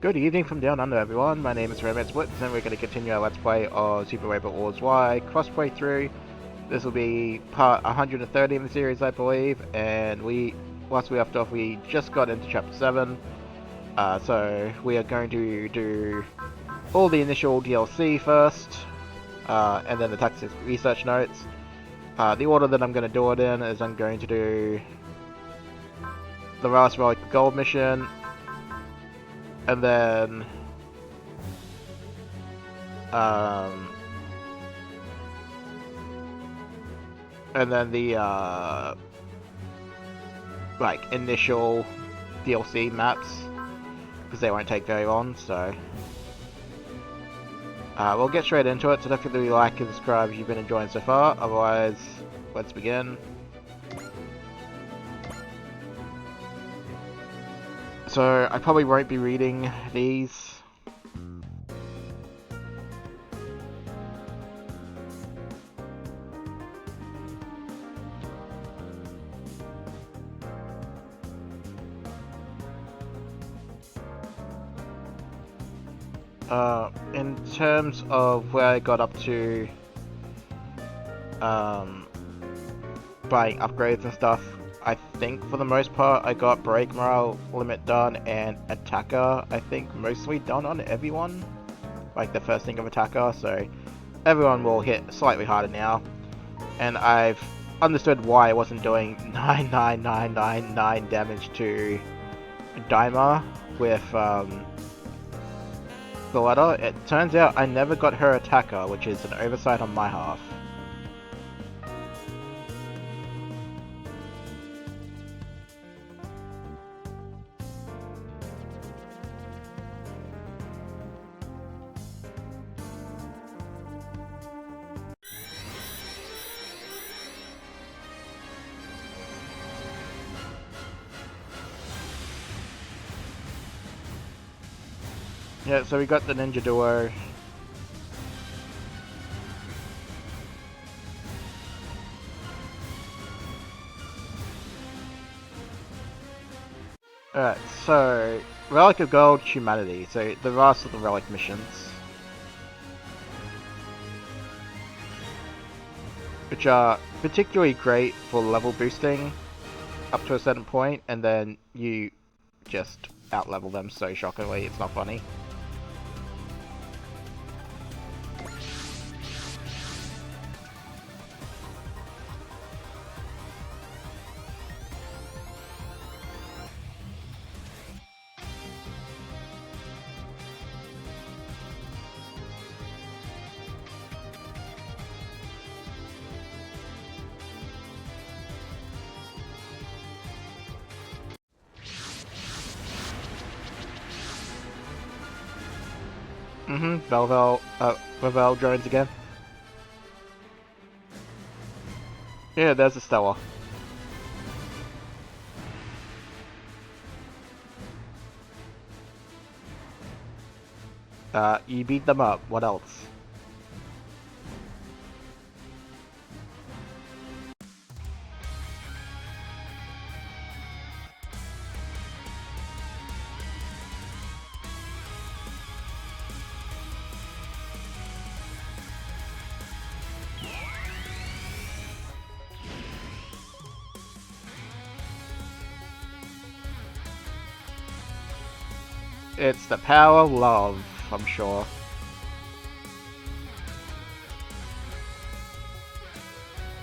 Good evening from down under, everyone. My name is Romance Blitz, and we're going to continue our Let's Play of Super Robot Wars Y cross playthrough. This will be part 130 in the series, I believe, and last we left off, we just got into Chapter 7. So we are going to do all the initial DLC first, and then the tactics research notes. The order that I'm going to do it in is I'm going to do the last Relic Gold mission, and then the like initial DLC maps, because they won't take very long. So we'll get straight into it. So definitely like and subscribe if you've been enjoying so far. Otherwise, let's begin. So I probably won't be reading these. In terms of where I got up to buying upgrades and stuff, I think for the most part I got break morale limit done and attacker I think mostly done on everyone, like the first thing of attacker, so everyone will hit slightly harder now, and I've understood why I wasn't doing 99999 damage to Daima with the letter. It turns out I never got her attacker, which is an oversight on my half. Yeah, so we got the Ninja Duo. Alright, so Relic of Gold, Humanity. So the last of the Relic missions, which are particularly great for level boosting up to a certain point, and then you just out-level them so shockingly, it's not funny. Velvel drones again. Yeah, there's a Stella. You beat them up, what else? It's the power of love, I'm sure.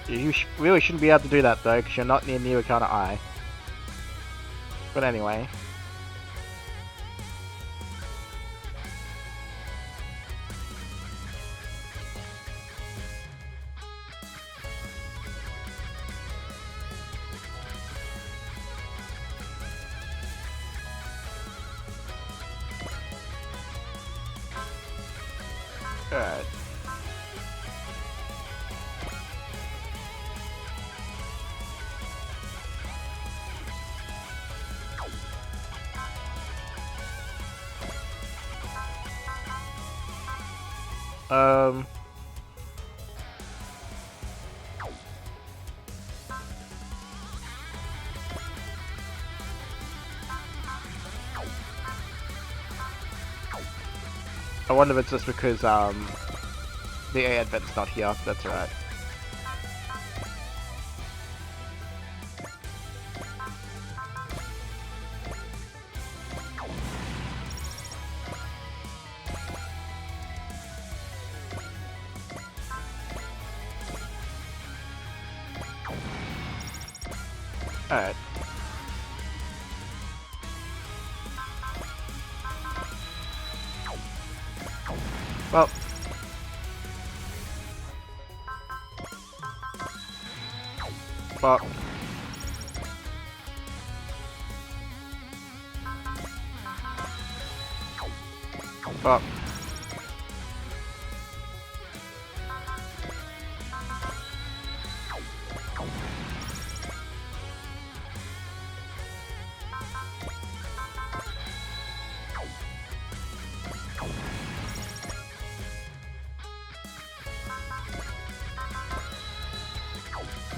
You really shouldn't be able to do that though, because you're not near Nirvana Eye. But anyway. Alright. I wonder if it's just because the AI vent's not here. That's alright. Alright. Well. Fuck. Fuck.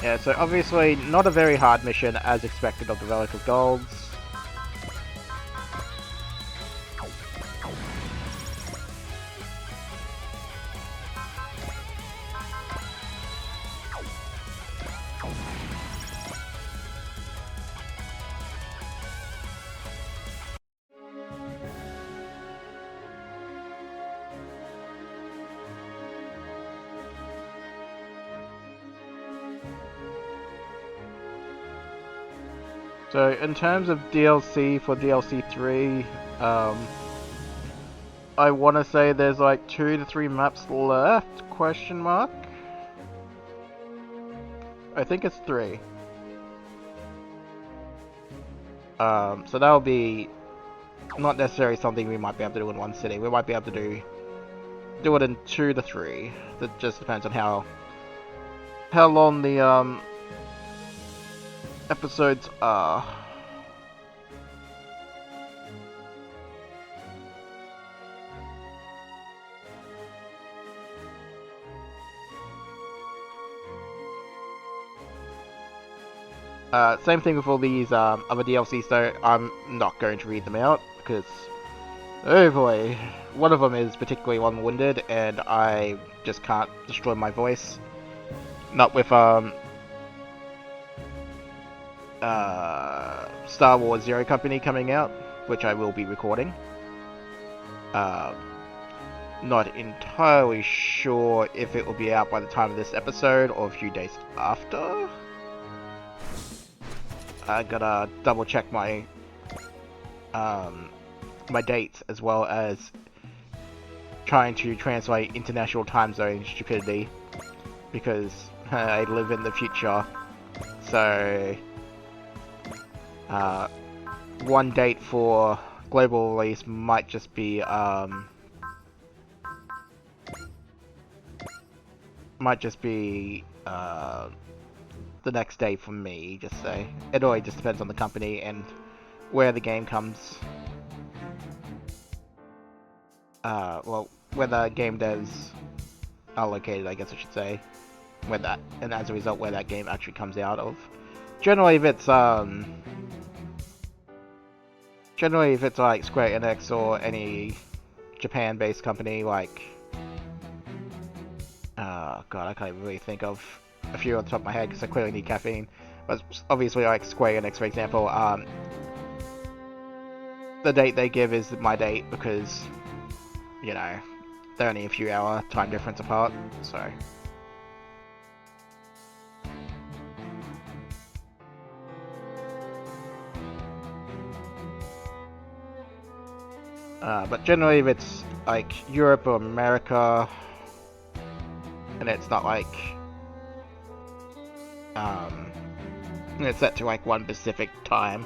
Yeah, so obviously not a very hard mission as expected of the Relic of Golds. So in terms of DLC for DLC 3, I want to say there's like 2 to 3 maps left, question mark? I think it's 3. So that'll be not necessarily something we might be able to do in one sitting. We might be able to do it in 2 to 3. That just depends on how long the episodes are. Same thing with all these other DLCs though, I'm not going to read them out, because, oh boy, one of them is particularly long-winded, and I just can't destroy my voice. Not with, Star Wars Zero Company coming out, which I will be recording. Not entirely sure if it will be out by the time of this episode, or a few days after. I gotta double check my my dates, as well as trying to translate international time zone stupidity, because I live in the future. So one date for global release might just be the next day for me, just say. It always just depends on the company and where the game comes. Well, where the game devs are located, I guess I should say. Where that, and as a result, where that game actually comes out of. Generally, if it's like Square Enix or any Japan-based company, like, God, I can't really think of a few on the top of my head because I clearly need caffeine. But obviously, like Square Enix, for example, the date they give is my date because, you know, they're only a few hour time difference apart, so. But generally, if it's like Europe or America, and it's not like it's set to like one specific time,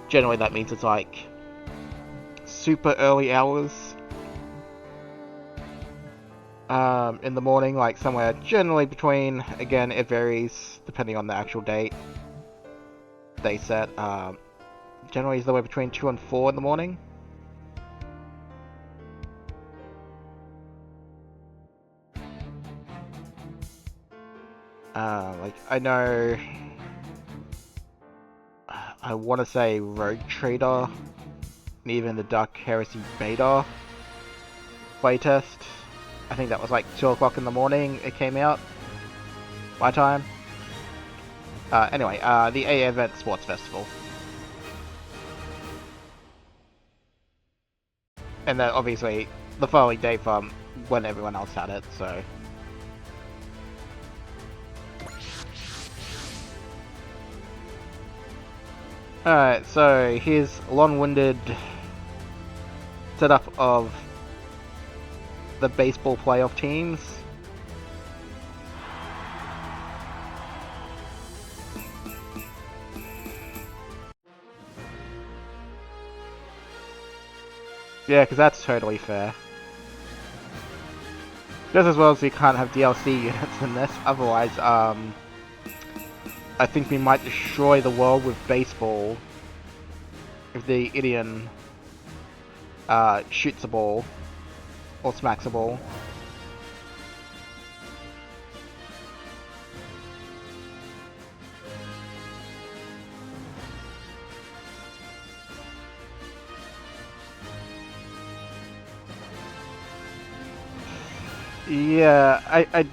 generally that means it's like super early hours in the morning, like somewhere generally between, again it varies depending on the actual date they set, generally somewhere between 2 and 4 in the morning. Like, I know, I want to say Rogue Trader, and even the Dark Heresy Beta playtest. I think that was like 2 o'clock in the morning it came out, my time. Anyway, the AA Event Sports Festival. And then obviously the following day from when everyone else had it, so. Alright, so here's a long-winded setup of the baseball playoff teams. Yeah, because that's totally fair. Just as well as we can't have DLC units in this, otherwise, I think we might destroy the world with baseball if the Indian shoots a ball or smacks a ball. Yeah, I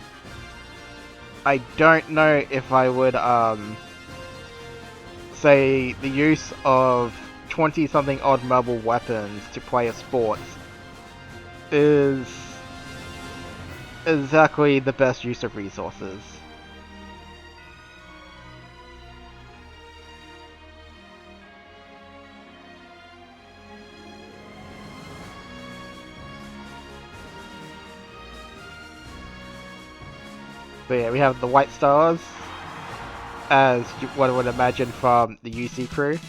don't know if I would say the use of 20-something odd mobile weapons to play a sport is exactly the best use of resources. But yeah, we have the White Stars, as one would imagine from the UC crew.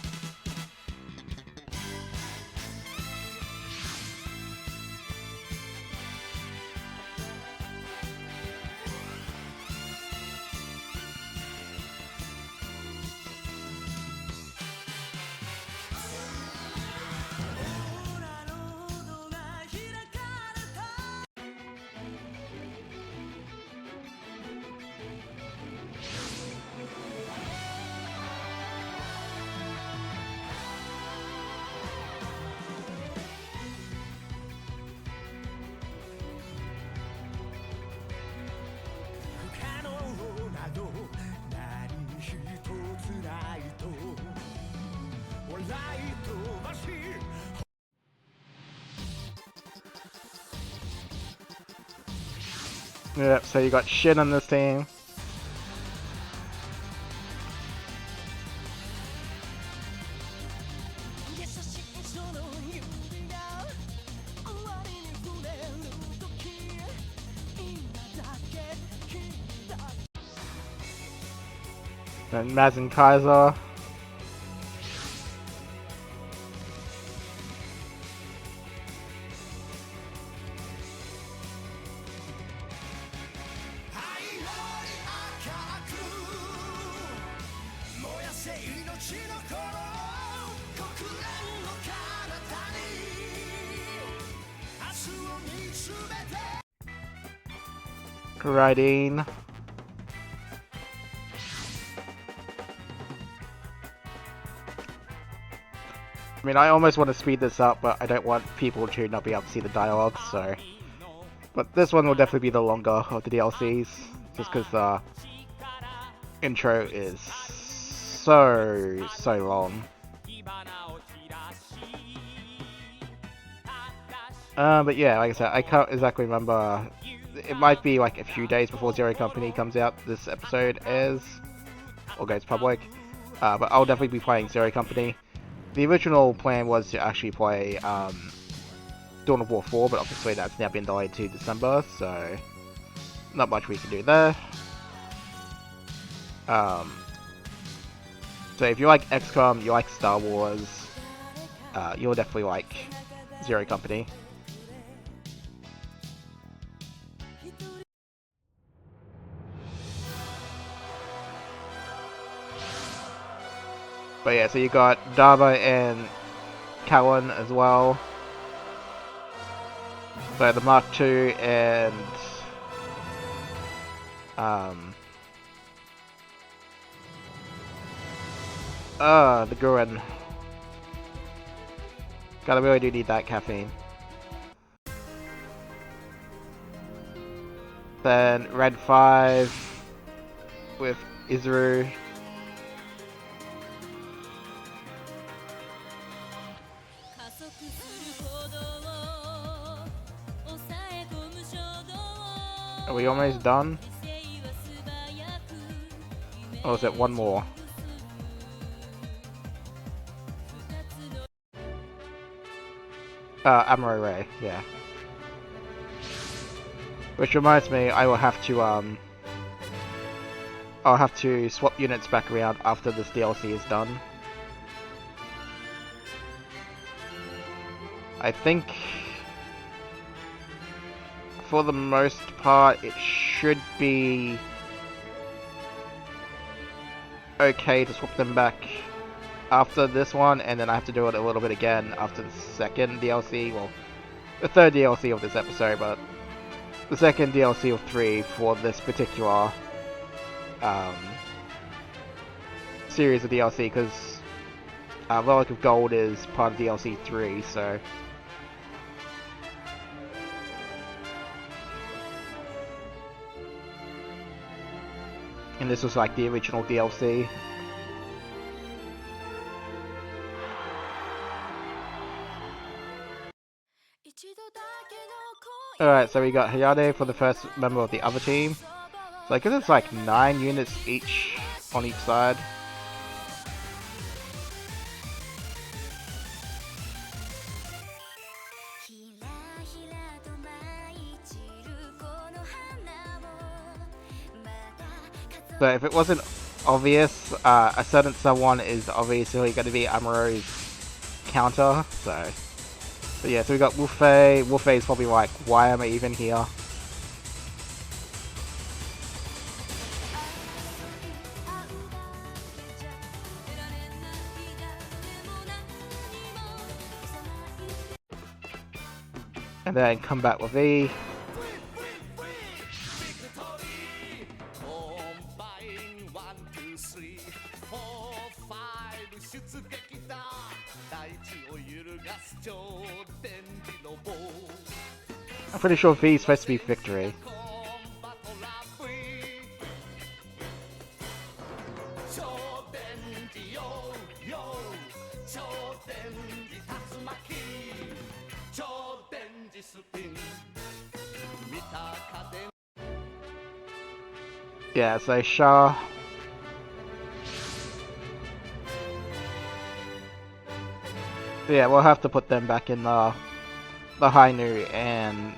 Yep, so you got Shin on this team. And Maz and Kaiser. Riding. I mean, I almost want to speed this up, but I don't want people to not be able to see the dialogue, so. But this one will definitely be the longer of the DLCs, just because the intro is so long. But yeah, like I said, I can't exactly remember. It might be like a few days before Zero Company comes out, this episode airs, or goes public. But I'll definitely be playing Zero Company. The original plan was to actually play Dawn of War 4, but obviously that's now been delayed to December, so not much we can do there. So if you like XCOM, you like Star Wars, you'll definitely like Zero Company. But yeah, so you got Dava and Callan as well. So the Mark II and the Gurren. God, I really do need that caffeine. Then Red 5 with Izuru. Are we almost done? Or is it one more? Amuro Ray, yeah. Which reminds me, I will have to I'll have to swap units back around after this DLC is done. I think for the most part it should be okay to swap them back after this one, and then I have to do it a little bit again after the second DLC, well, the third DLC of this episode, but the second DLC of 3 for this particular series of DLC, because Relic of Gold is part of DLC 3, so... And this was like the original DLC. Alright, so we got Hayate for the first member of the other team. So I guess it's like 9 units each on each side. So if it wasn't obvious, a certain someone is obviously going to be Amuro's counter, so... But yeah, so we got Wufei. Wufei's probably like, why am I even here? And then come back with V. I'm pretty sure V is supposed to be victory. Yeah, so Shah. Yeah, we'll have to put them back in the Hainu and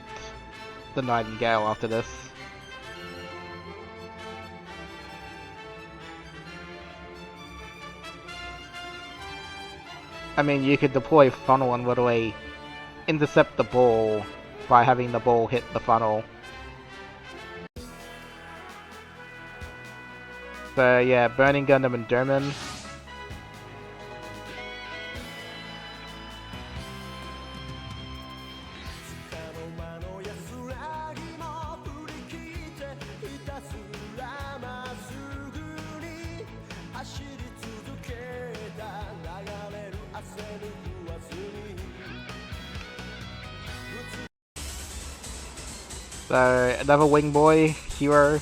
the Nightingale after this. I mean, you could deploy funnel and literally intercept the ball by having the ball hit the funnel. So yeah, Burning Gundam and Doman. So another Wing Boy hero.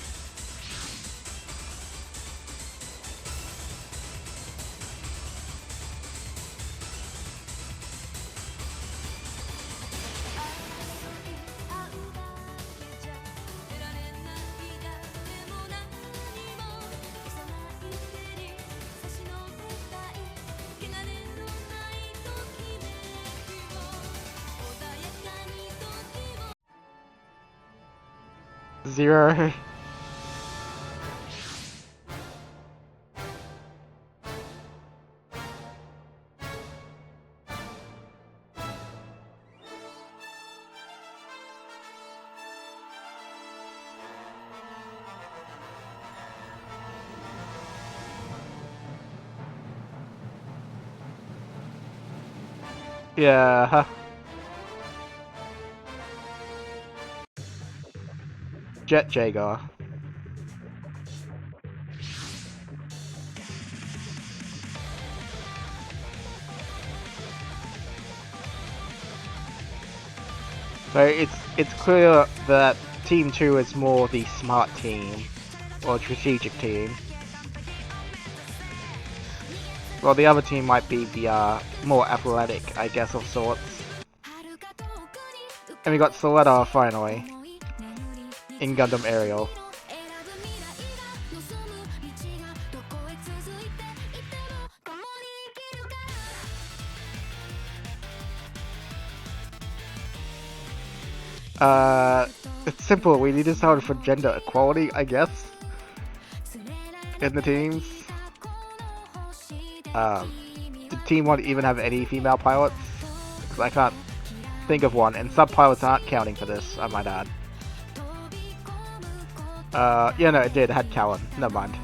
Zero. Yeah. Jet Jaguar. So it's clear that Team 2 is more the smart team, or strategic team. Well, the other team might be the more athletic, I guess, of sorts. And we got Soletta finally in Gundam Aerial. It's simple. We need to solve for gender equality, I guess, in the teams. Did Team 1 even have any female pilots? Because I can't think of one, and sub-pilots aren't counting for this, I might add. Yeah, no, it did. It had Callan. Never mind.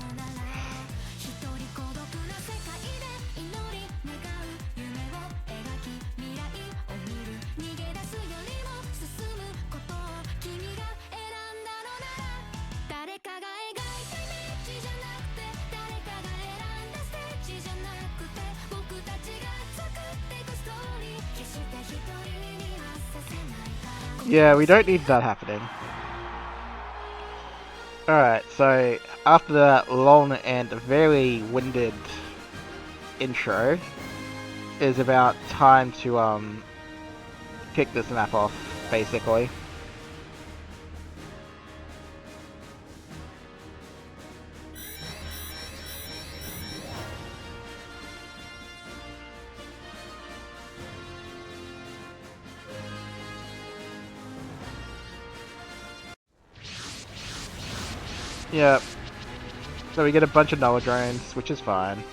Yeah, we don't need that happening. Alright, so after that long and very winded intro, is about time to kick this map off, basically. Yep. So we get a bunch of Noah drones, which is fine.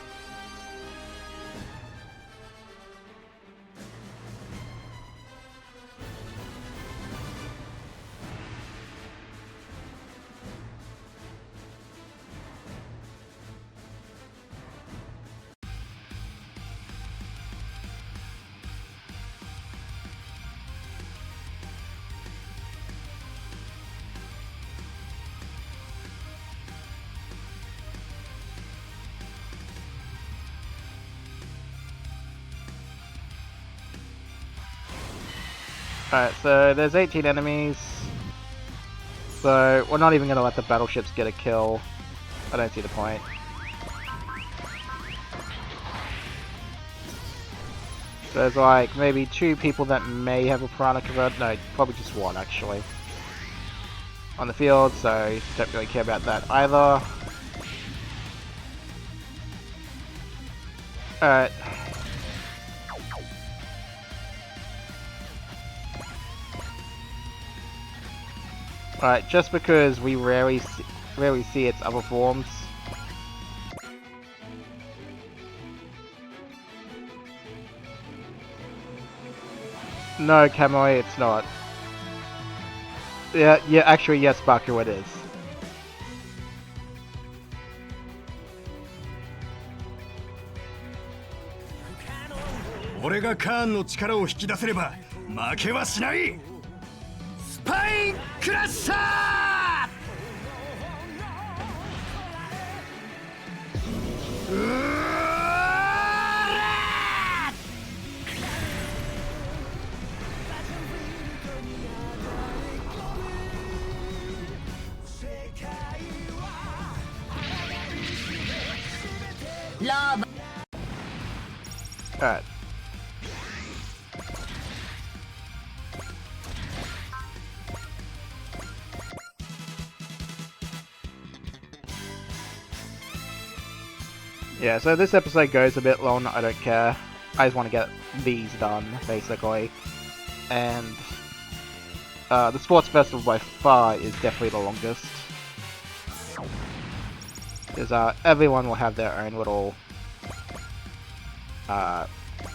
Alright, so there's 18 enemies. So we're not even gonna let the battleships get a kill. I don't see the point. There's like maybe 2 people that may have a Piranha convert. No, probably just 1 actually. On the field, so don't really care about that either. Alright. Alright, just because we rarely see its other forms. No, Kamui, it's not. Yeah, actually, yes, Baku, it is.俺がカーンの力を引き出せれば負けはしない。スパインクラッシャー。Alright. Yeah, so this episode goes a bit long, I don't care. I just want to get these done, basically. And the sports festival by far is definitely the longest. Because everyone will have their own little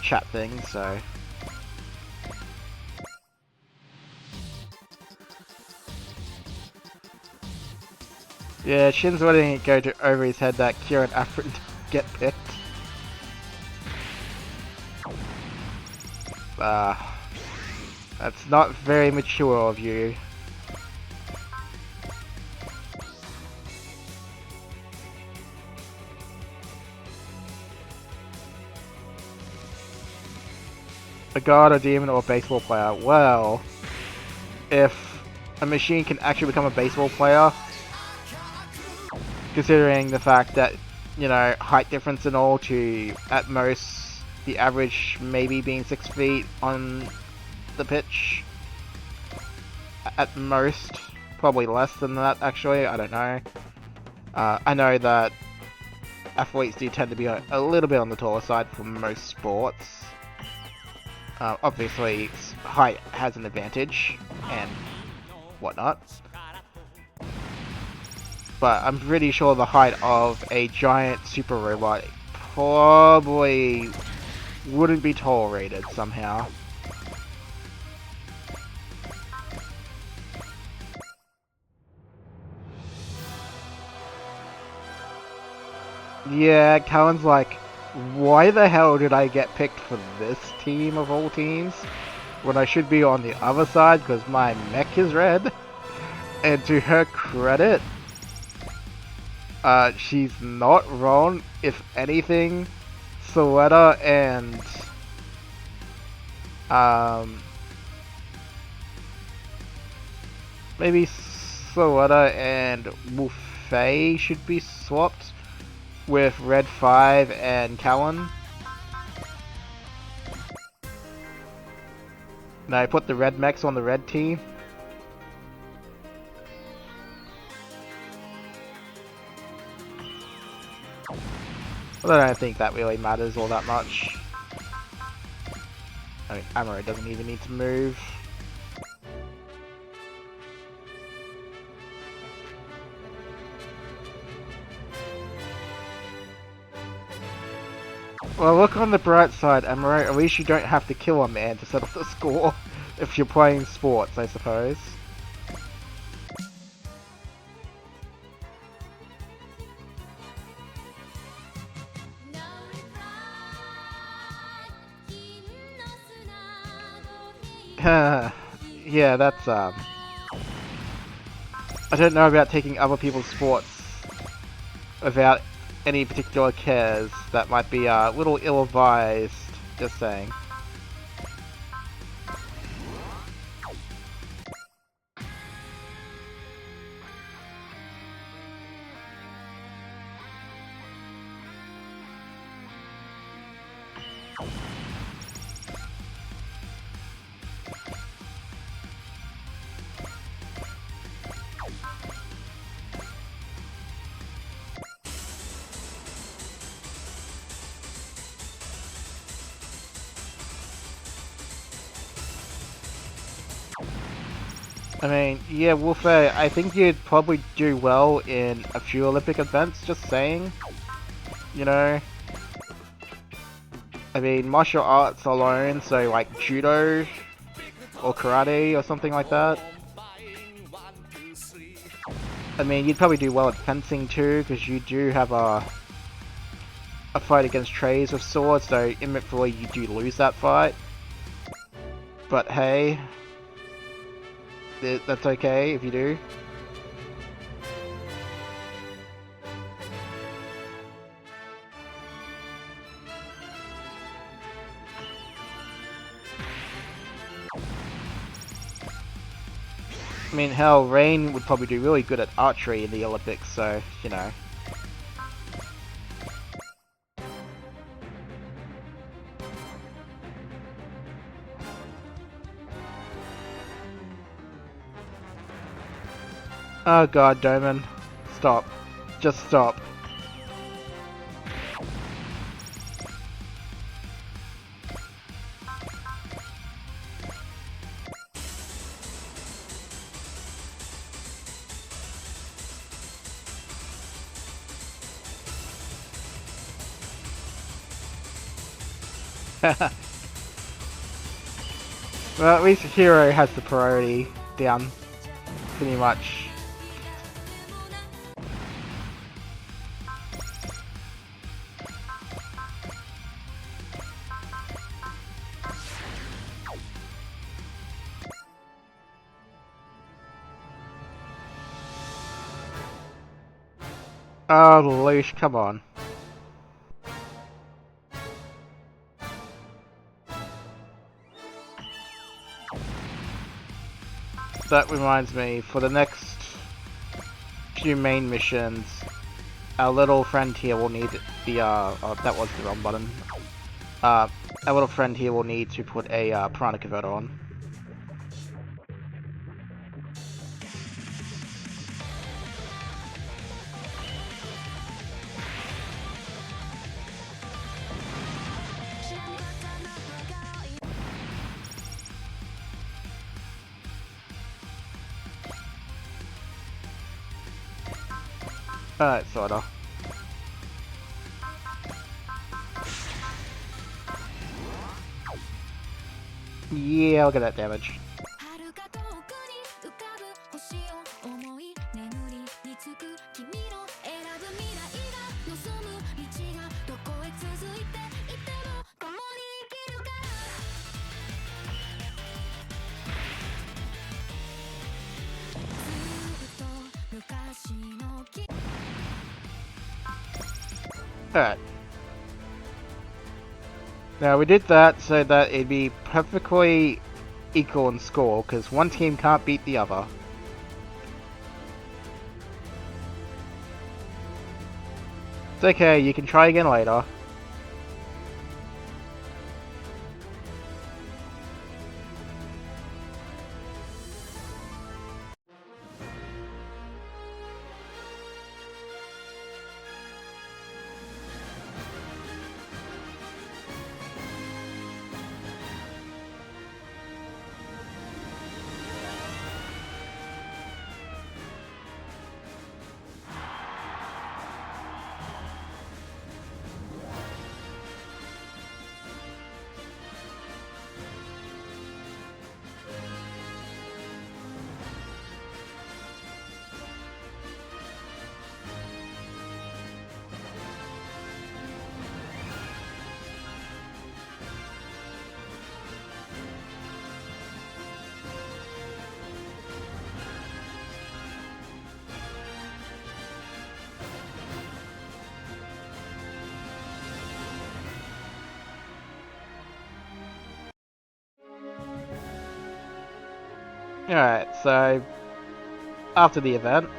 chat thing, so... Yeah, Shin's letting it go over his head that Kieran Afrin get picked. That's not very mature of you. A god, a demon, or a baseball player. Well, if a machine can actually become a baseball player, considering the fact that, you know, height difference and all, to at most the average maybe being 6 feet on the pitch. At most, probably less than that actually, I don't know. I know that athletes do tend to be a little bit on the taller side for most sports. Obviously, height has an advantage and whatnot. But I'm pretty sure the height of a giant super robot probably wouldn't be tolerated somehow. Yeah, Callan's like, why the hell did I get picked for this team of all teams when I should be on the other side because my mech is red? And to her credit, she's not wrong. If anything, Soletta and maybe Soletta and Wolfei should be swapped with Red 5 and Callan. No, put the red mechs on the red team. But I don't think that really matters all that much. I mean, Amuro doesn't even need to move. Well, look on the bright side, Amuro. At least you don't have to kill a man to settle the score if you're playing sports, I suppose. Yeah, that's, I don't know about taking other people's sports without any particular cares. That might be a little ill-advised, just saying. I mean, yeah, Wolfei, I think you'd probably do well in a few Olympic events, just saying. You know? I mean, martial arts alone, so like judo or karate or something like that. I mean, you'd probably do well at fencing too, because you do have a fight against Trays with swords, so inevitably you do lose that fight. But hey, that's okay if you do. I mean, hell, Rain would probably do really good at archery in the Olympics, so, you know. Oh god, Doman. Stop. Just stop. Well, at least Hero has the priority down, pretty much. Oh, Leash, come on. that reminds me, for the next few main missions, our little friend here will need the, oh, that was the wrong button. Our little friend here will need to put a, Piranha Converter on. Alright, sorta. Yeah, look at that damage. Alright. Now we did that so that it'd be perfectly equal in score, because one team can't beat the other. It's okay, you can try again later. Alright, so after the event,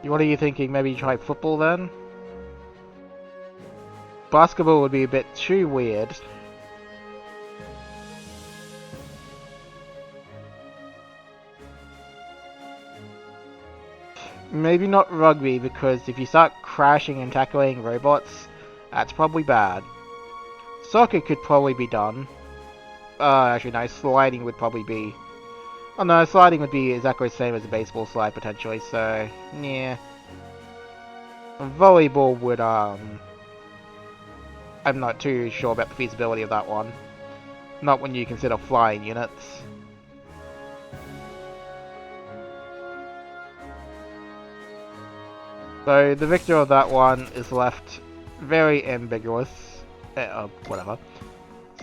what are you thinking? Maybe try football then? Basketball would be a bit too weird. Maybe not rugby, because if you start crashing and tackling robots, that's probably bad. Soccer could probably be done. Actually no, sliding would probably be... Oh no, sliding would be exactly the same as a baseball slide potentially, so... yeah. Volleyball would, I'm not too sure about the feasibility of that one. Not when you consider flying units. So the victor of that one is left very ambiguous. Whatever.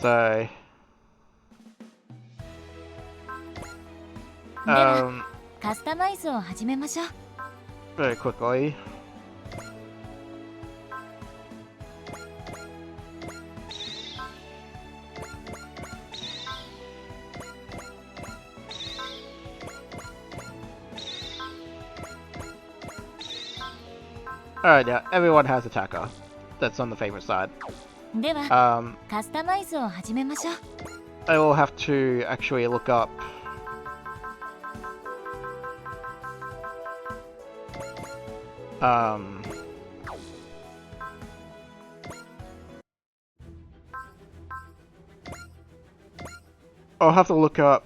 So... very quickly. Alright, yeah, everyone has attacker. That's on the favorite side. I will have to actually look up I'll have to look up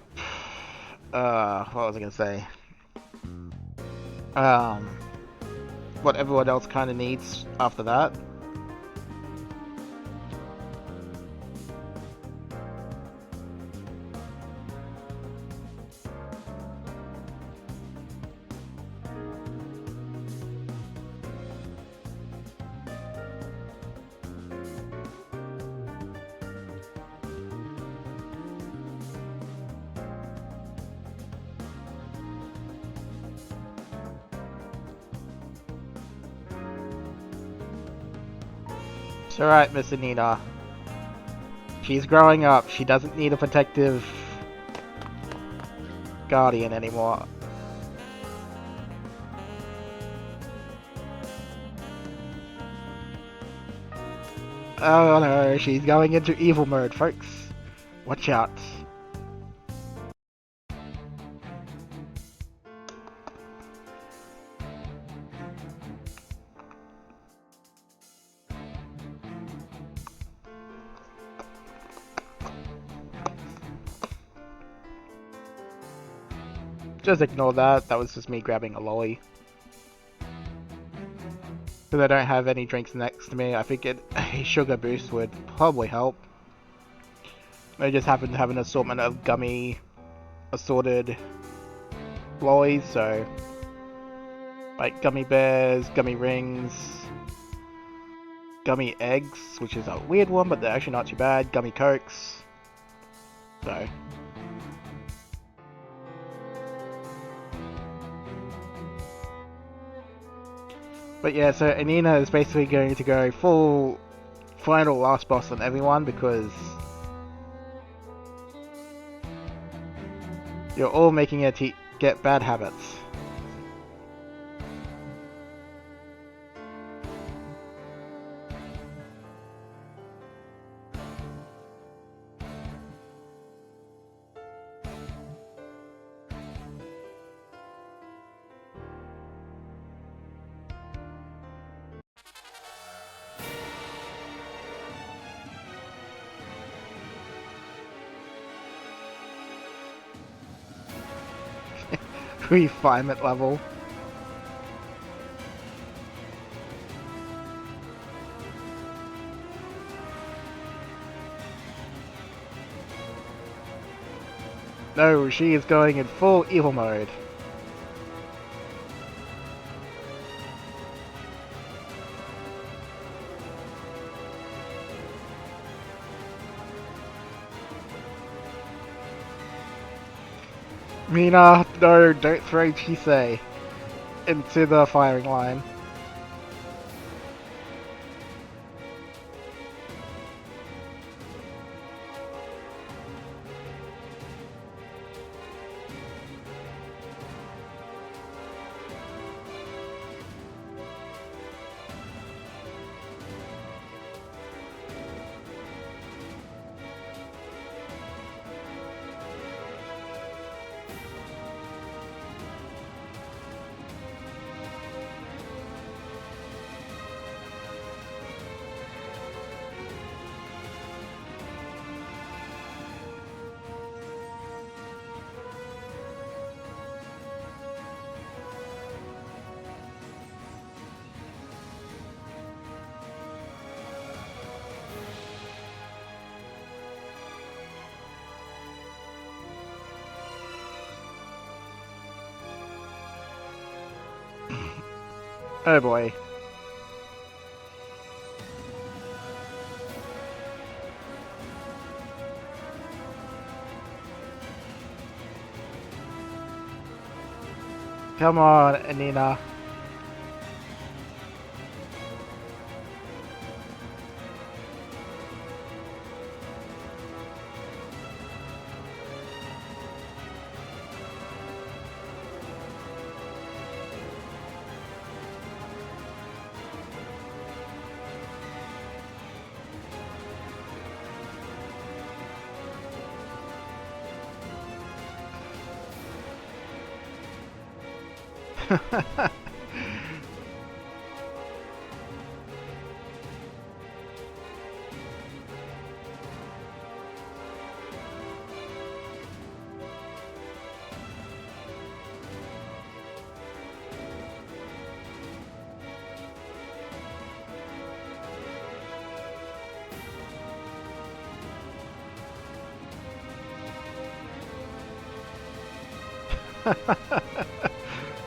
what was I gonna say? What everyone else kinda needs after that. It's alright, Miss Anina. She's growing up. She doesn't need a protective guardian anymore. Oh no, she's going into evil mode, folks. Watch out. Just ignore that. That was just me grabbing a lolly. Because I don't have any drinks next to me, I think a sugar boost would probably help. I just happen to have an assortment of gummy, assorted lollies, so like gummy bears, gummy rings, gummy eggs, which is a weird one, but they're actually not too bad, gummy cokes, so. But yeah, so Anina is basically going to go full final last boss on everyone because you're all making her get bad habits. Refinement level. No, she is going in full evil mode. Mina, no, don't throw Chisei into the firing line. Oh boy. Come on, Anina.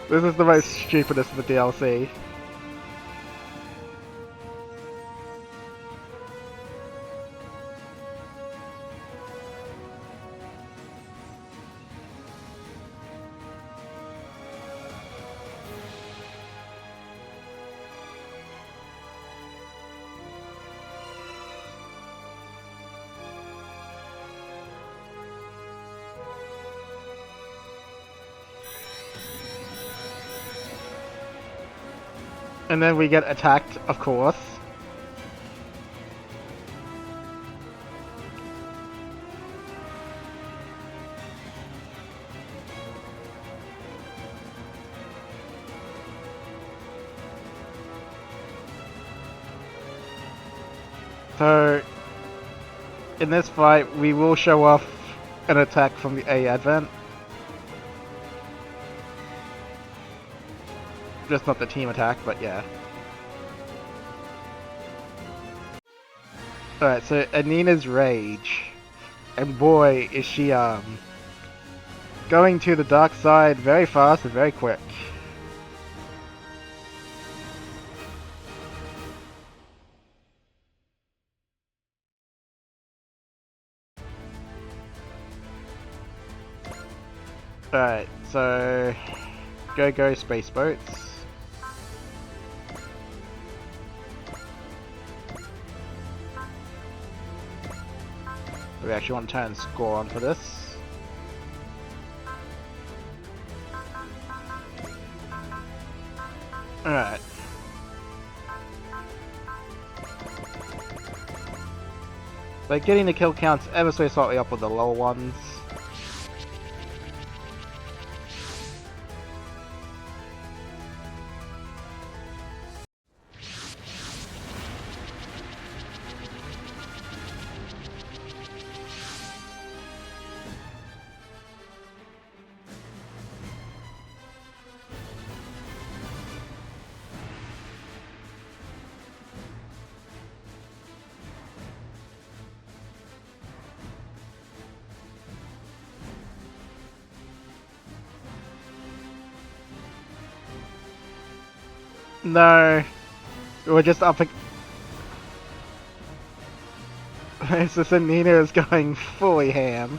This is the most stupidest of the DLC. And then we get attacked, of course. So, in this fight, we will show off an attack from the A Advent. Just not the team attack, but yeah. Alright, so Anina's Rage. And boy, is she, going to the dark side very fast and very quick. Alright, so go space boats. We actually want to turn score on for this. Alright. Like getting the kill counts ever so slightly up with the lower ones. No, we're just up. It's just Anina is going fully ham.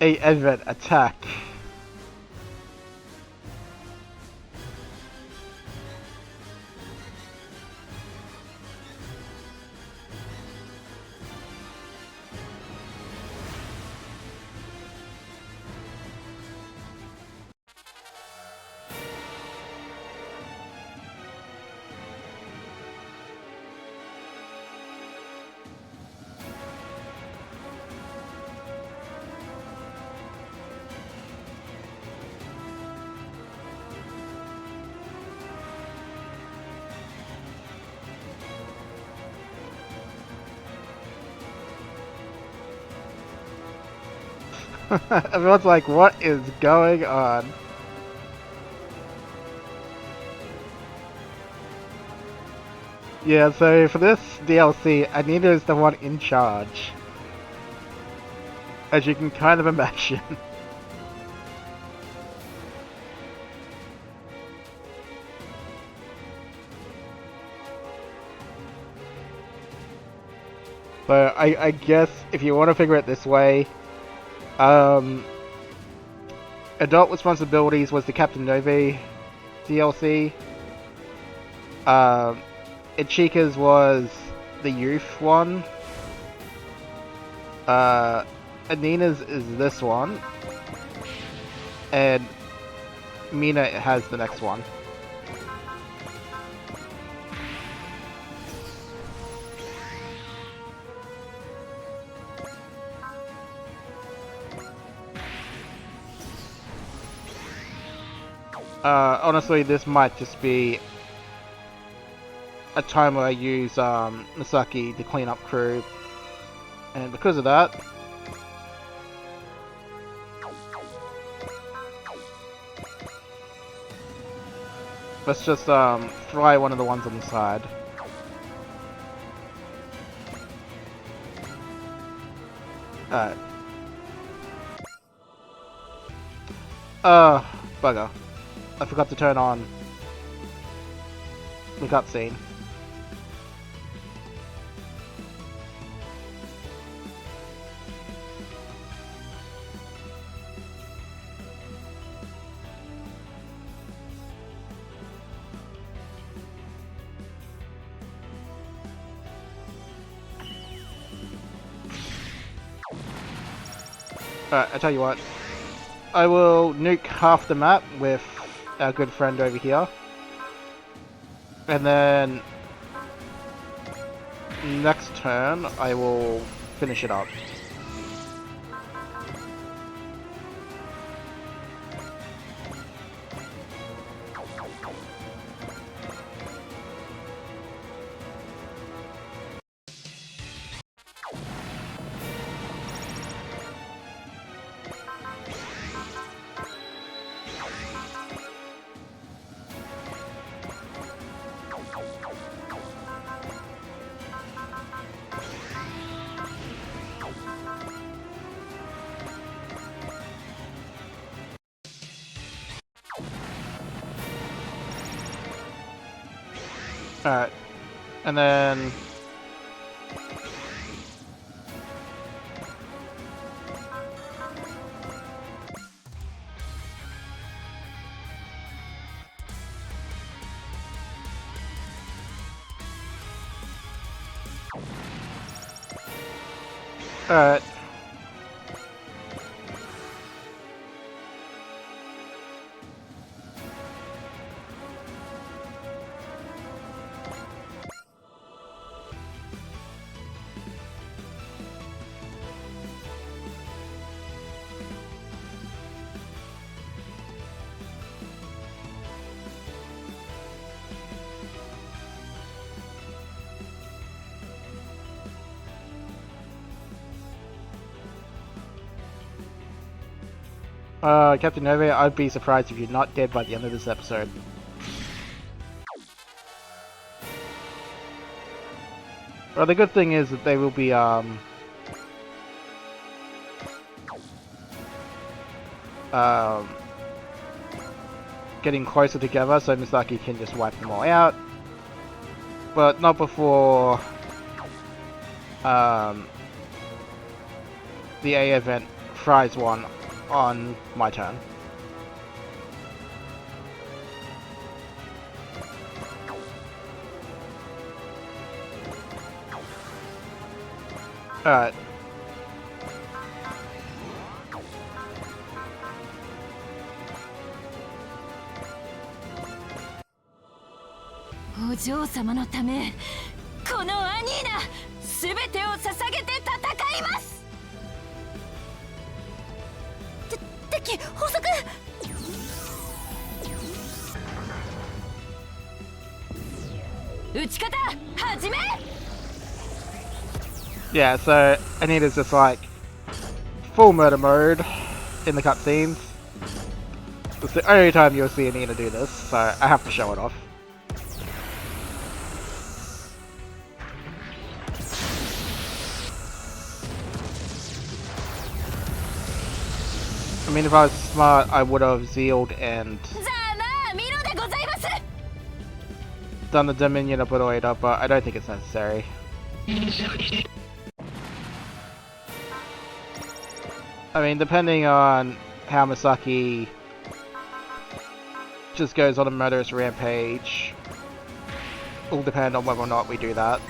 A Advent attack. Everyone's like, what is going on? Yeah, so for this DLC, Anina is the one in charge. As you can kind of imagine. So I guess if you want to figure it this way, Adult Responsibilities was the Captain Novi DLC. Ichika's was the Youth one. Anina's is this one. And Mina has the next one. Honestly, this might just be a time where I use Misaki to clean up crew, and because of that, let's just fry one of the ones on the side. Alright. Bugger. I forgot to turn on the cutscene. Alright, I tell you what. I will nuke half the map with our good friend over here. And then next turn I will finish it up. Alright, and then alright. Captain Nova, I'd be surprised if you're not dead by the end of this episode. Well, the good thing is that they will be, getting closer together, so Misaki can just wipe them all out. But not before, the A event fries one on my turn. Alright. Ojo様のため、このアニーナ、すべてを捧げて戦います。敵捕捉。撃ち方始め。Yeah, so Anita's just like full murder mode in the cutscenes. It's the only time you'll see Anita do this, so I have to show it off. I mean, if I was smart, I would have zealed and done the Dominion Obliterator, but I don't think it's necessary. I mean, depending on how Misaki just goes on a murderous rampage, will depend on whether or not we do that.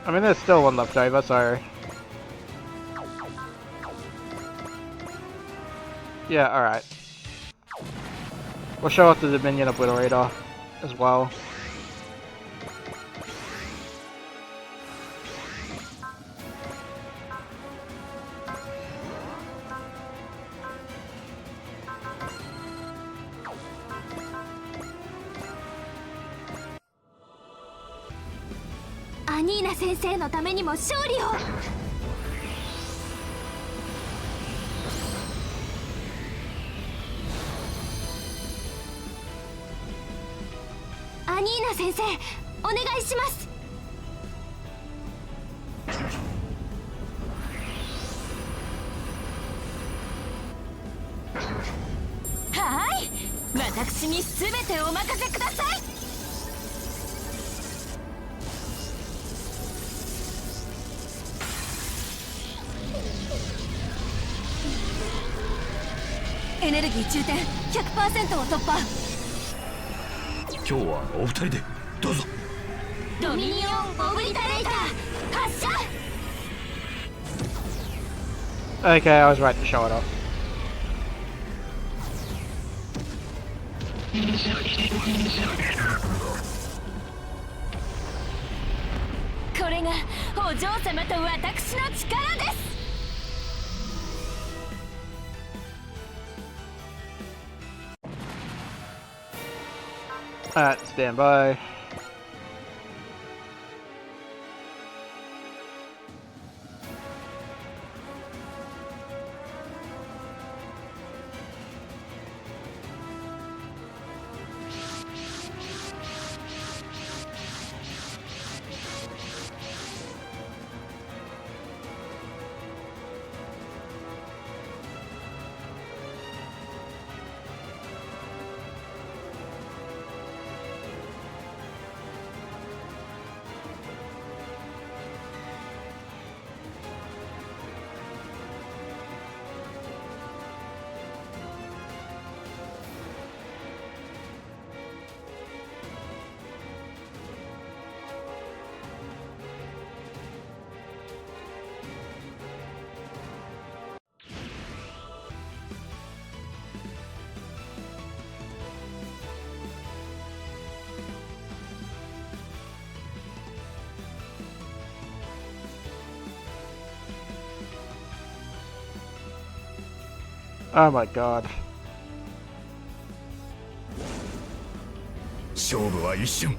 I mean, there's still one left over, so... Yeah, alright. We'll show off the Dominion Obliterator as well. アニーナ先生のためにも勝利を。アニーナ先生、お願いします。はい、私に全てお任せください。エネルギー充填 100% を突破。今日はお二人でどうぞ。ドミニオンオブリタレーター発射。 Okay, I was right to show it off. これがお嬢様と私の力です。Alright, stand by. Oh my god. 勝負は一瞬。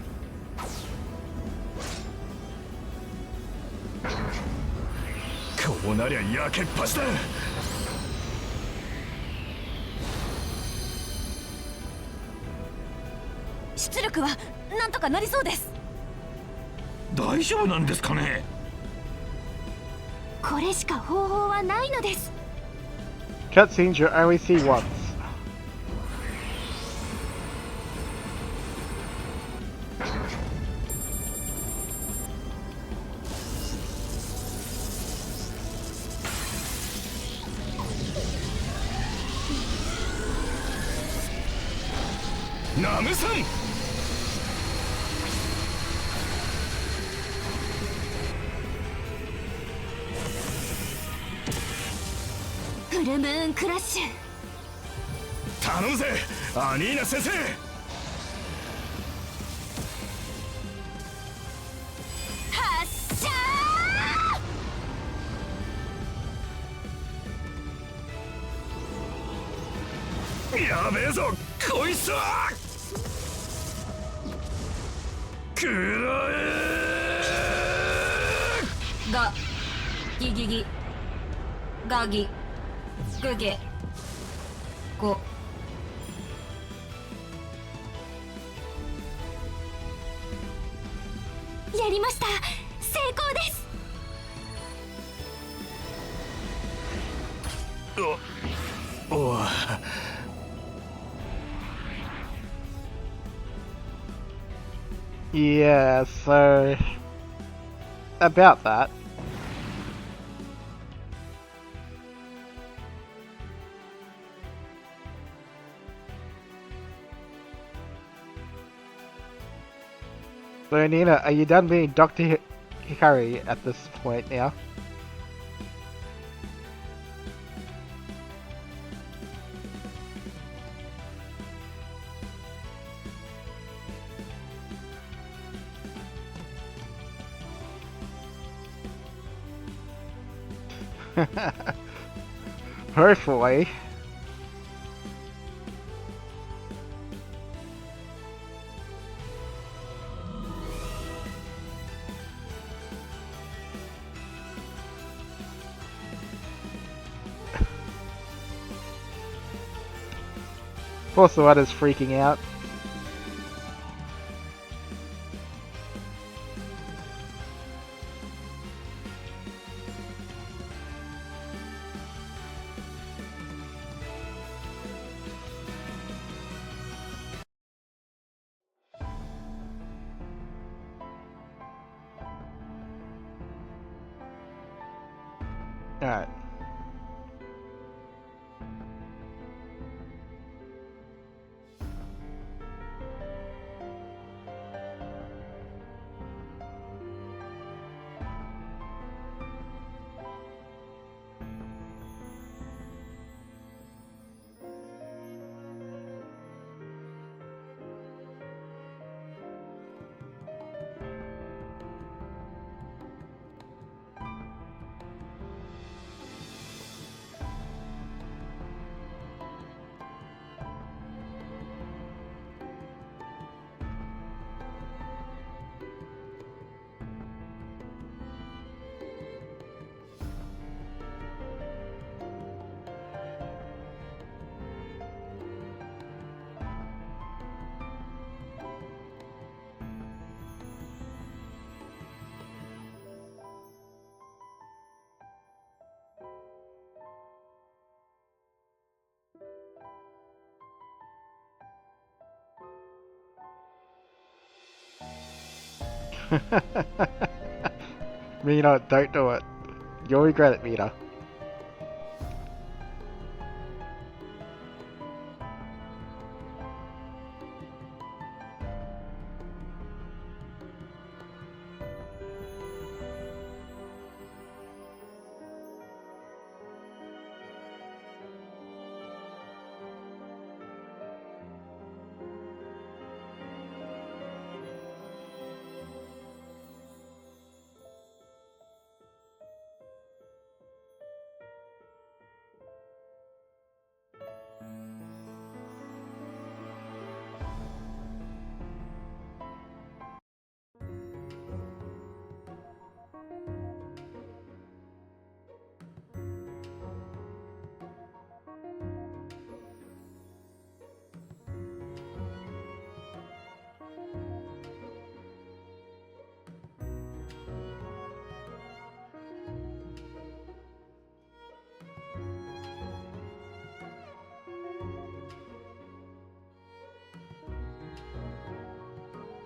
こうなりゃ焼けっぱしだ。出力はなんとかなりそうです。大丈夫なんですかね。これしか方法はないのです。Cutscenes you only see once. ナムさん。フルムーンクラッシュ。頼むぜアニーナ先生。発射ー。やべえぞこいつは。くらえがギギギガギグゲゴ。やりました。成功です。おお。Yeah, so about that. So Nina, are you done being Dr. Hikari at this point now? Hopefully. Poor Sawada's freaking out. Alright. Mina, don't do it. You'll regret it, Mina.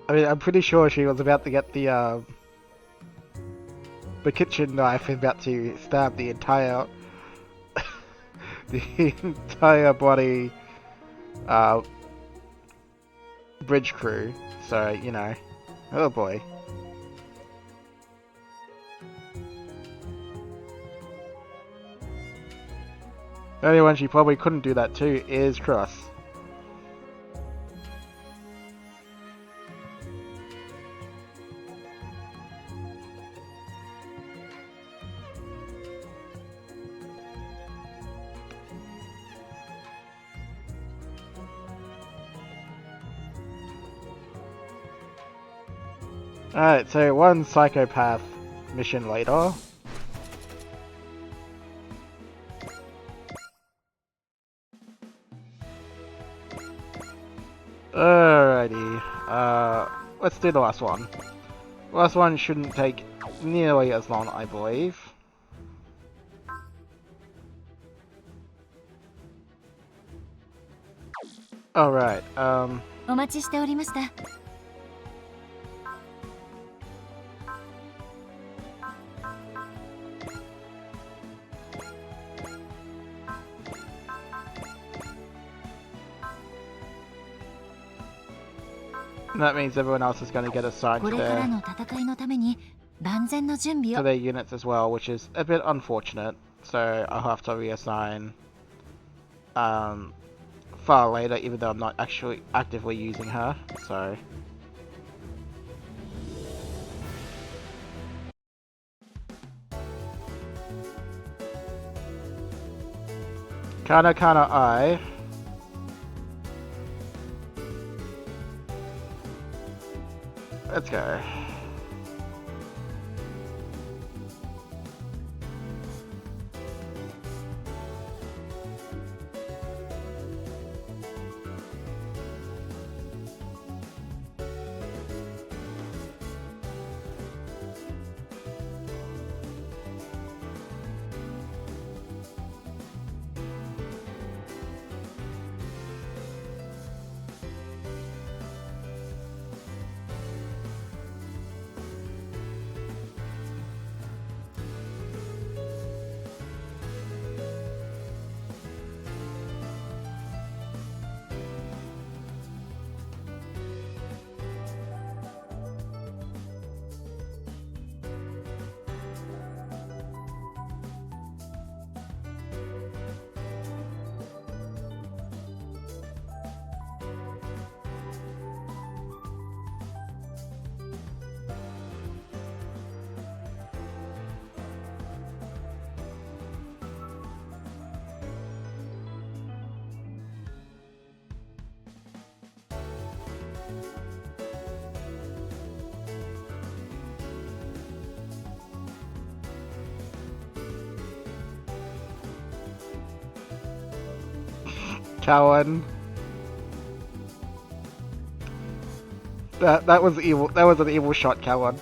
I mean, I'm pretty sure she was about to get the kitchen knife and about to stab the entire the entire bloody bridge crew. So, you know, oh boy. The only one she probably couldn't do that to is Cross. Alright, so one psychopath mission later. Alrighty, let's do the last one. The last one shouldn't take nearly as long, I believe. Alright, お待ちしておりました。 that means everyone else is going to get assigned こ to れから their, の戦いのために万全の準備 to を their units as well, which is a bit unfortunate. So I'll have to reassign far later, even though I'm not actually actively using her. So. Kana I. Let's go. Cowan. That was evil. That was an evil shot, Cowan.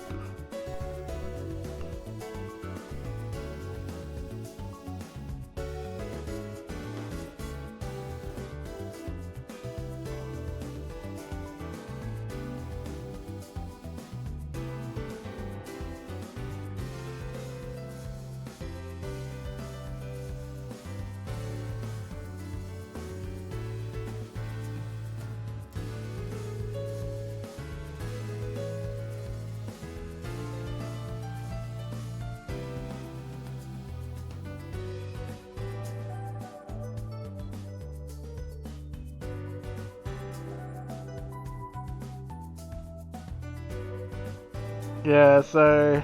Yeah, so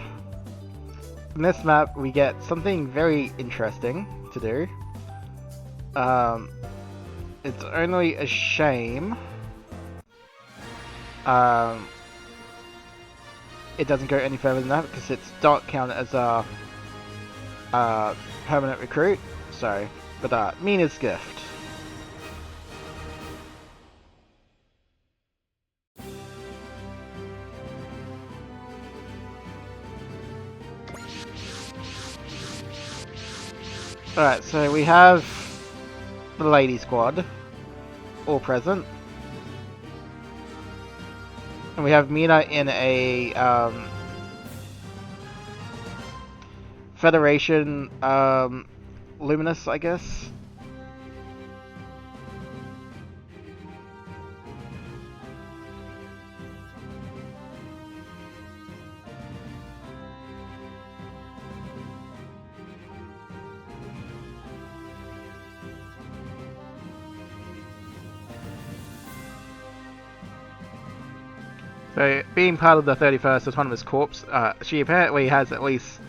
in this map we get something very interesting to do. It's only a shame it doesn't go any further than that because it does count as a permanent recruit. So, but Mina's gift. Alright, so we have the lady squad all present. And we have Mina in a Federation Luminous, I guess. So, being part of the 31st Autonomous Corps, she apparently has at least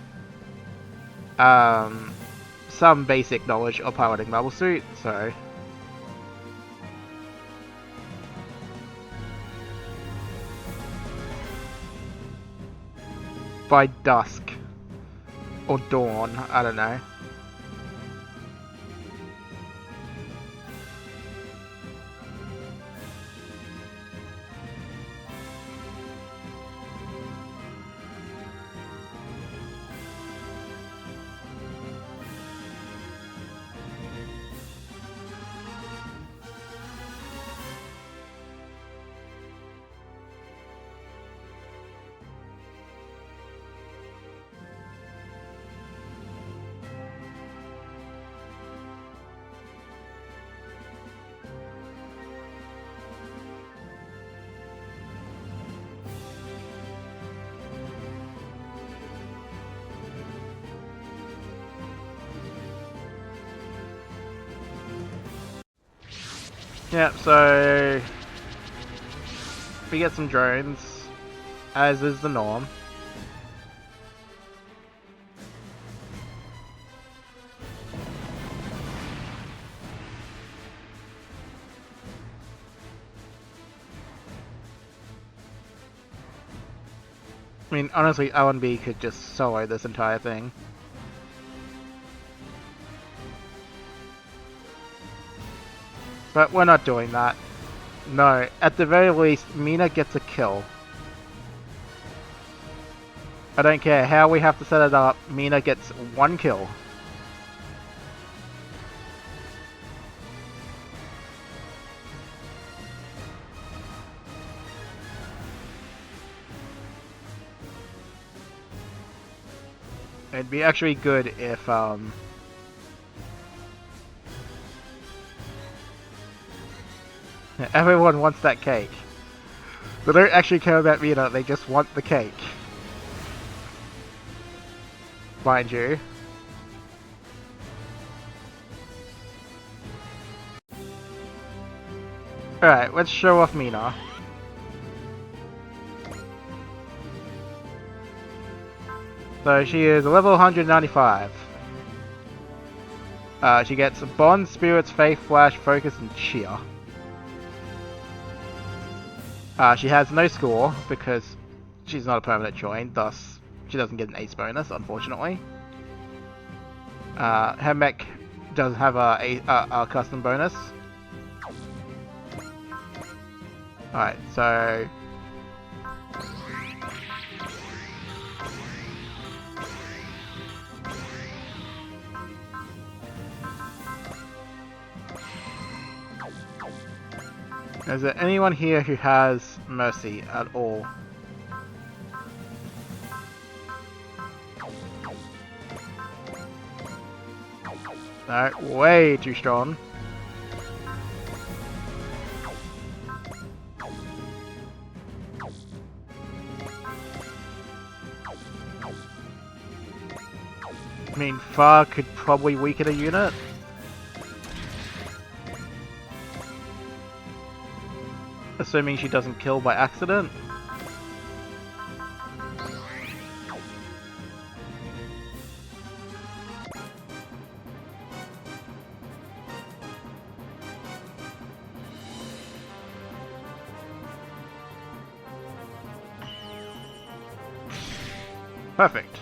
some basic knowledge of piloting Mobile Suit, so... By dusk. Or dawn, I don't know. Yep, so we get some drones, as is the norm. I mean, honestly, L&B could just solo this entire thing. But we're not doing that. No, at the very least, Mina gets a kill. I don't care how we have to set it up, Mina gets one kill. It'd be actually good if, everyone wants that cake. They don't actually care about Mina, they just want the cake. Mind you. Alright, let's show off Mina. So she is level 195. She gets Bond, Spirits, Faith, Flash, Focus, and Cheer. She has no score because she's not a permanent join, thus she doesn't get an ace bonus, unfortunately. Her mech does have a custom bonus. Alright, so... Is there anyone here who has mercy at all? No, way too strong. I mean, Far could probably weaken a unit. Assuming she doesn't kill by accident. Perfect.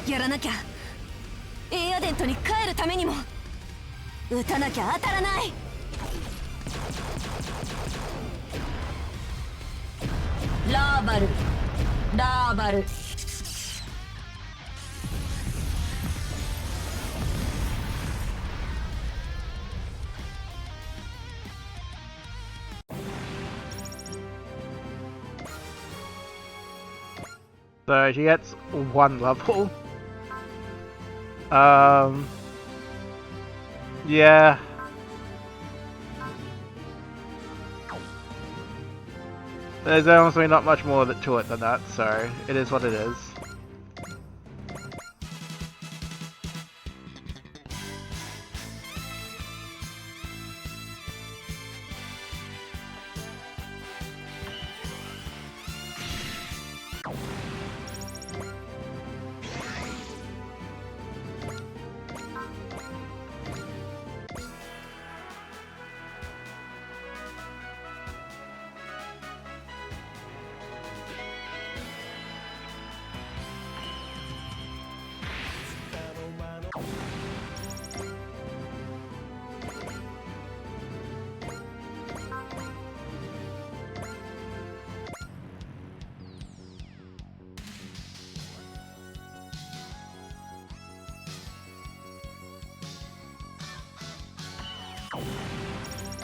やらなきゃ。エアデントに帰るためにも撃たなきゃ当たらない。ラーバル、ラーバル。So she gets one level. Yeah. There's honestly not much more to it than that, so it is what it is.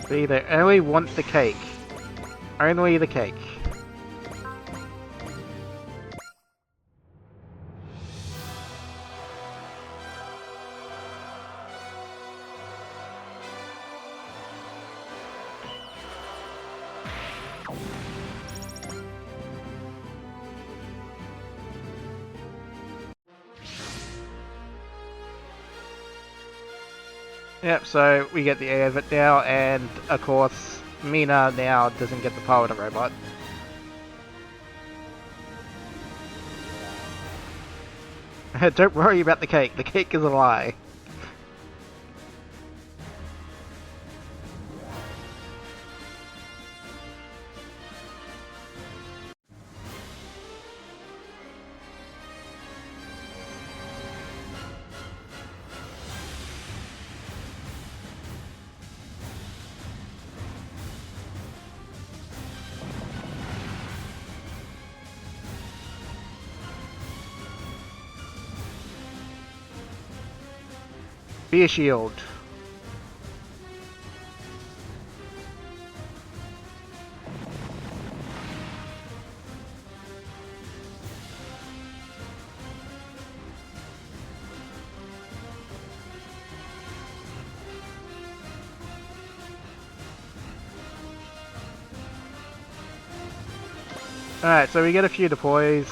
See, they only want the cake. Only the cake. Yep, so we get the A of it now, and of course, Mina now doesn't get the power of the robot. Don't worry about the cake is a lie. Be a shield. Alright, so we get a few deploys.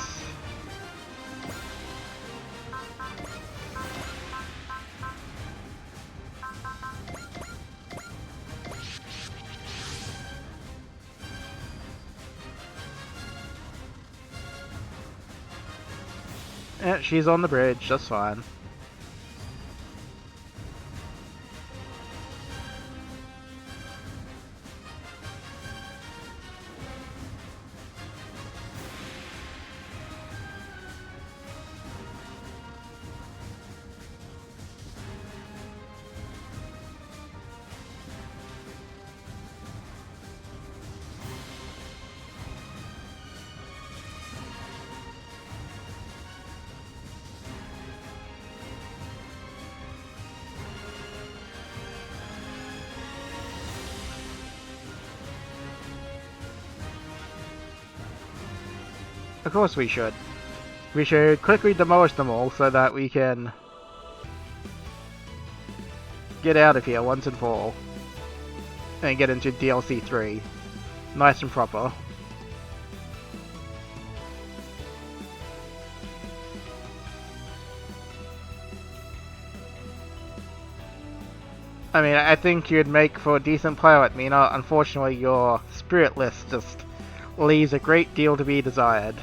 Yeah, she's on the bridge, that's fine. Of course we should. We should quickly demolish them all so that we can get out of here once and for all. And get into DLC 3. Nice and proper. I mean, I think you'd make for a decent player at Mina. Unfortunately, your spirit list just leaves a great deal to be desired.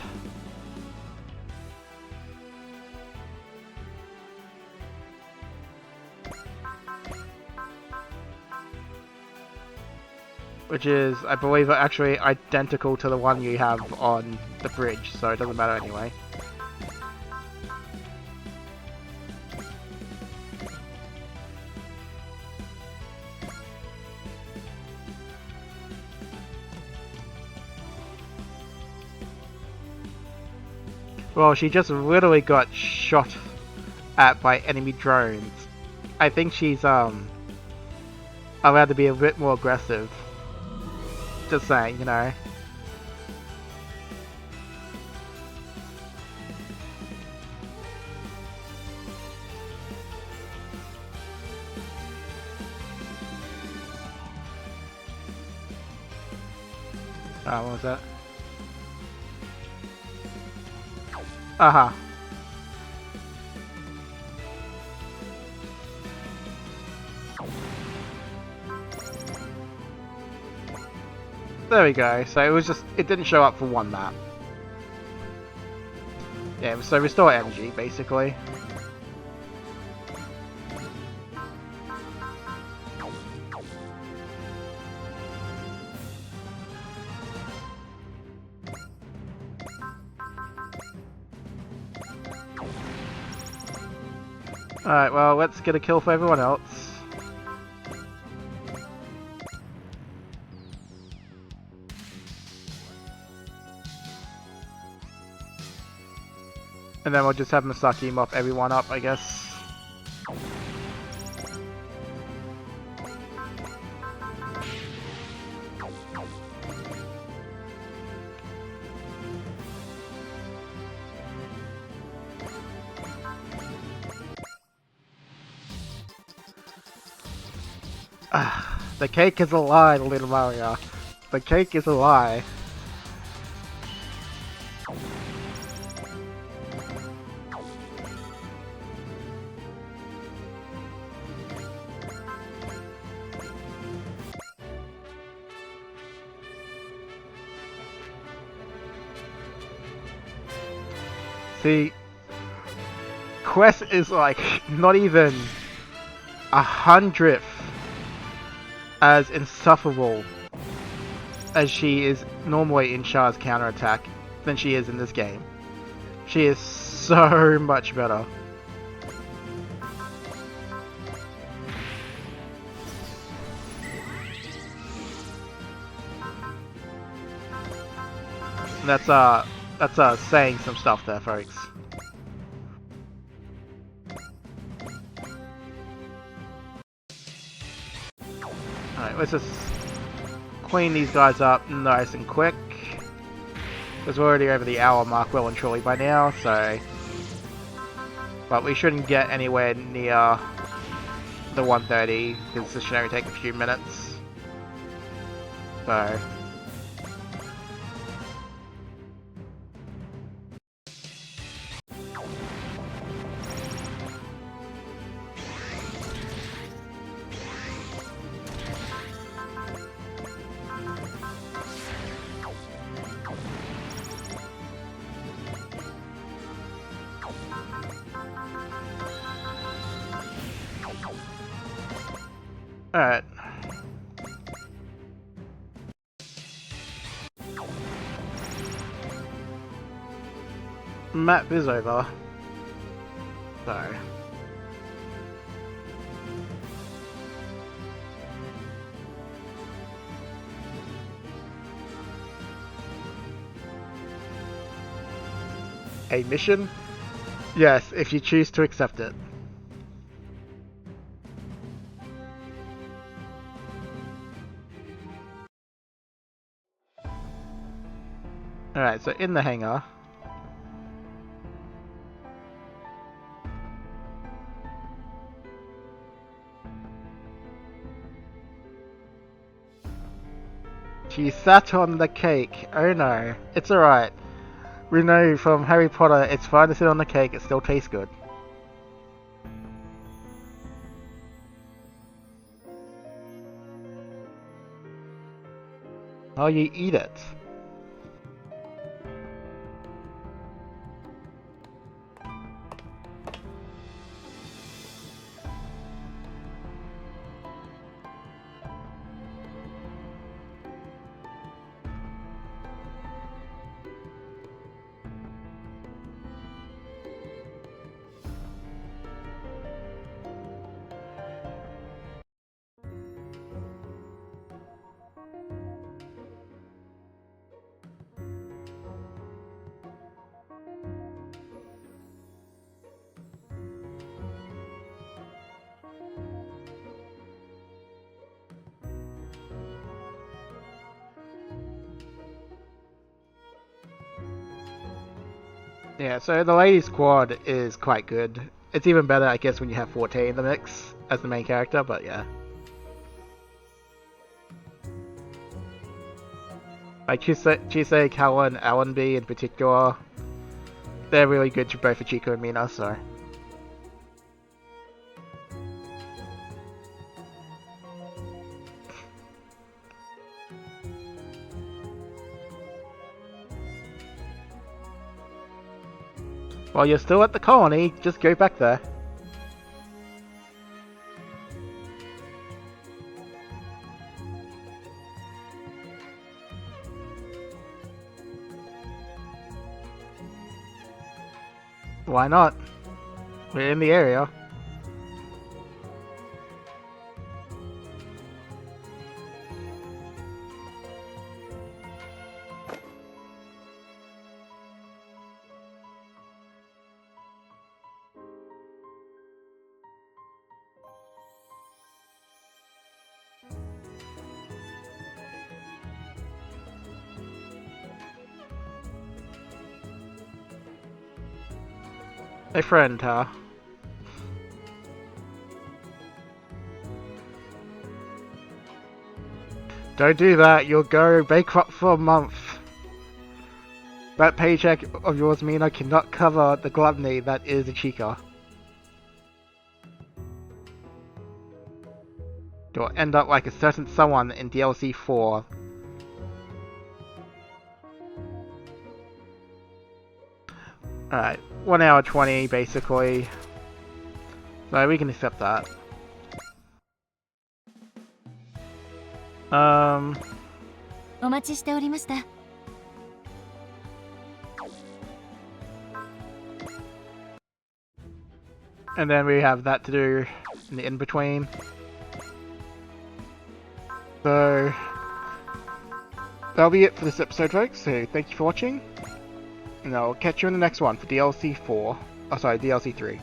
Which is, I believe, actually identical to the one you have on the bridge, so it doesn't matter anyway. Well, she just literally got shot at by enemy drones. I think she's, allowed to be a bit more aggressive. Just saying, you know. Oh, what was that? Uh-huh. There we go. So it was just, it didn't show up for one map. Yeah, so restore energy, basically. Alright, well, let's get a kill for everyone else. And then we'll just have Misaki mop everyone up, I guess. The cake is a lie, little Mario. The cake is a lie. See, Quest is like not even 100th as insufferable as she is normally in Char's counterattack than she is in this game. She is so much better. That's saying some stuff there, folks. Alright, let's just clean these guys up nice and quick. Because we're already over the hour mark well and truly by now, so... But we shouldn't get anywhere near the 130, because this should only take a few minutes. So... Alright. Map is over. So. A mission? Yes, if you choose to accept it. Alright, so in the hangar. She sat on the cake. Oh no. It's alright. We know from Harry Potter it's fine to sit on the cake, it still tastes good. Oh, you eat it. Yeah, so the lady squad is quite good. It's even better, I guess, when you have Forte in the mix as the main character, but yeah. Like Chisei, Kawa, and Allenby in particular, they're really good to both for Chico and Mina, so. While you're still at the colony, just go back there. Why not? We're in the area. A friend, huh? Don't do that, you'll go bankrupt for a month. That paycheck of yours, Mina, cannot cover the gluttony that is a Chica. You'll end up like a certain someone in DLC 4. Alright, 1 hour 20 basically. So we can accept that. And then we have that to do in the in-between. So that'll be it for this episode, folks. So thank you for watching, and I'll catch you in the next one for DLC 4. Oh, sorry, DLC 3.